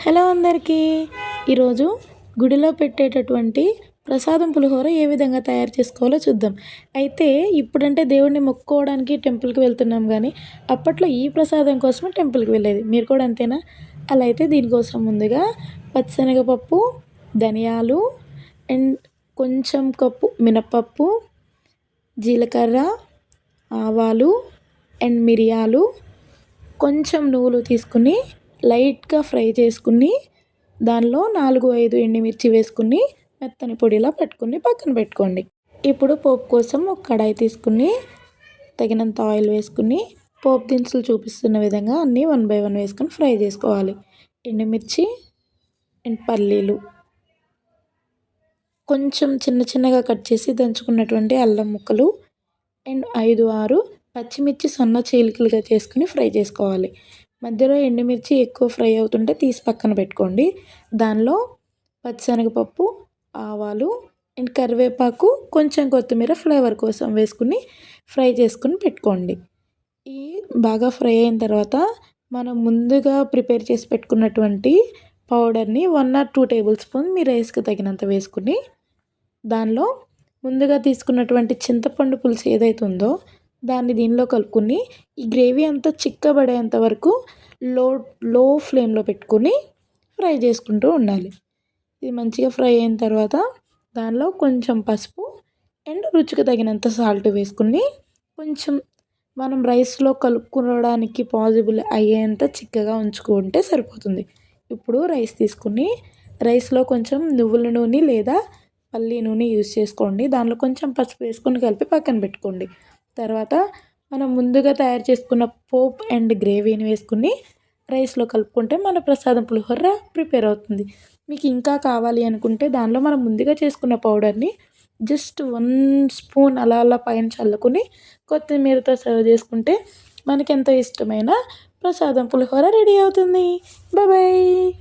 Hello అందరికీ! ఈరోజు గుడిలో పెట్టేటటువంటి ప్రసాదం పులిహోర ఏ విధంగా తయారు చేసుకోవాలో చూద్దాం. అయితే ఇప్పుడంటే దేవుడిని మొక్కుకోవడానికి టెంపుల్‌కి వెళ్తున్నాం గానీ, అప్పట్లో ఈ ప్రసాదం కోసమే టెంపుల్‌కి వెళ్ళేది. మీరు కూడా అంతేనా? అలా అయితే దీనికోసం ముందుగా పచ్చిశనగపప్పు, ధనియాలు అండ్ కొంచెం కప్పు మినపప్పు, జీలకర్ర, ఆవాలు అండ్ మిరియాలు, కొంచెం నువ్వులు తీసుకుని లైట్‌గా ఫ్రై చేసుకుని, దానిలో 4, 5 ఎండుమిర్చి వేసుకుని మెత్తని పొడిలా పట్టుకుని పక్కన పెట్టుకోండి. ఇప్పుడు పోపు కోసం ఒక కడాయి తీసుకుని, తగినంత ఆయిల్ వేసుకుని, పోపు దినుసులు చూపిస్తున్న విధంగా అన్నీ 1 బై 1 వేసుకొని ఫ్రై చేసుకోవాలి. ఎండుమిర్చి అండ్ పల్లీలు, కొంచెం చిన్న చిన్నగా కట్ చేసి దంచుకున్నటువంటి అల్లం ముక్కలు అండ్ 5, 6 పచ్చిమిర్చి సన్న చీలికలుగా చేసుకుని ఫ్రై చేసుకోవాలి. మధ్యలో ఎండుమిర్చి ఎక్కువ ఫ్రై అవుతుంటే తీసి పక్కన పెట్టుకోండి. దానిలో పచ్చిశనగపప్పు, ఆవాలు అండ్ కరివేపాకు, కొంచెం కొత్తిమీర ఫ్లేవర్ కోసం వేసుకుని ఫ్రై చేసుకుని పెట్టుకోండి. ఈ బాగా ఫ్రై అయిన తర్వాత మనం ముందుగా ప్రిపేర్ చేసి పెట్టుకున్నటువంటి పౌడర్ని 1 ఆర్ 2 టేబుల్ స్పూన్ మీ రైస్కి తగినంత వేసుకుని, దానిలో ముందుగా తీసుకున్నటువంటి చింతపండు పులుసు ఏదైతే ఉందో దాన్ని దీనిలో కలుపుకొని, ఈ గ్రేవీ అంతా చిక్కబడేంత వరకు లో లో ఫ్లేమ్లో పెట్టుకొని ఫ్రై చేసుకుంటూ ఉండాలి. ఇది మంచిగా ఫ్రై అయిన తర్వాత దానిలో కొంచెం పసుపు అండ్ రుచికి తగినంత సాల్ట్ వేసుకుని, కొంచెం మనం రైస్లో కలుపుకోవడానికి పాసిబుల్ అయ్యేంత చిక్కగా ఉంచుకుంటే సరిపోతుంది. ఇప్పుడు రైస్ తీసుకుని, రైస్లో కొంచెం నువ్వుల నూనె లేదా పల్లి నూనె యూజ్ చేసుకోండి. దానిలో కొంచెం పసుపు వేసుకొని కలిపి పక్కన పెట్టుకోండి. తర్వాత మనం ముందుగా తయారు చేసుకున్న పోప్ అండ్ గ్రేవీని వేసుకుని రైస్లో కలుపుకుంటే మన ప్రసాదం పులిహోర ప్రిపేర్ అవుతుంది. మీకు ఇంకా కావాలి అనుకుంటే దానిలో మనం ముందుగా చేసుకున్న పౌడర్ని జస్ట్ 1 స్పూన్ అలా అలా పైన చల్లుకొని కొత్తిమీరతో సర్వ్ చేసుకుంటే మనకెంతో ఇష్టమైన ప్రసాదం పులిహోర రెడీ అవుతుంది. Bye bye.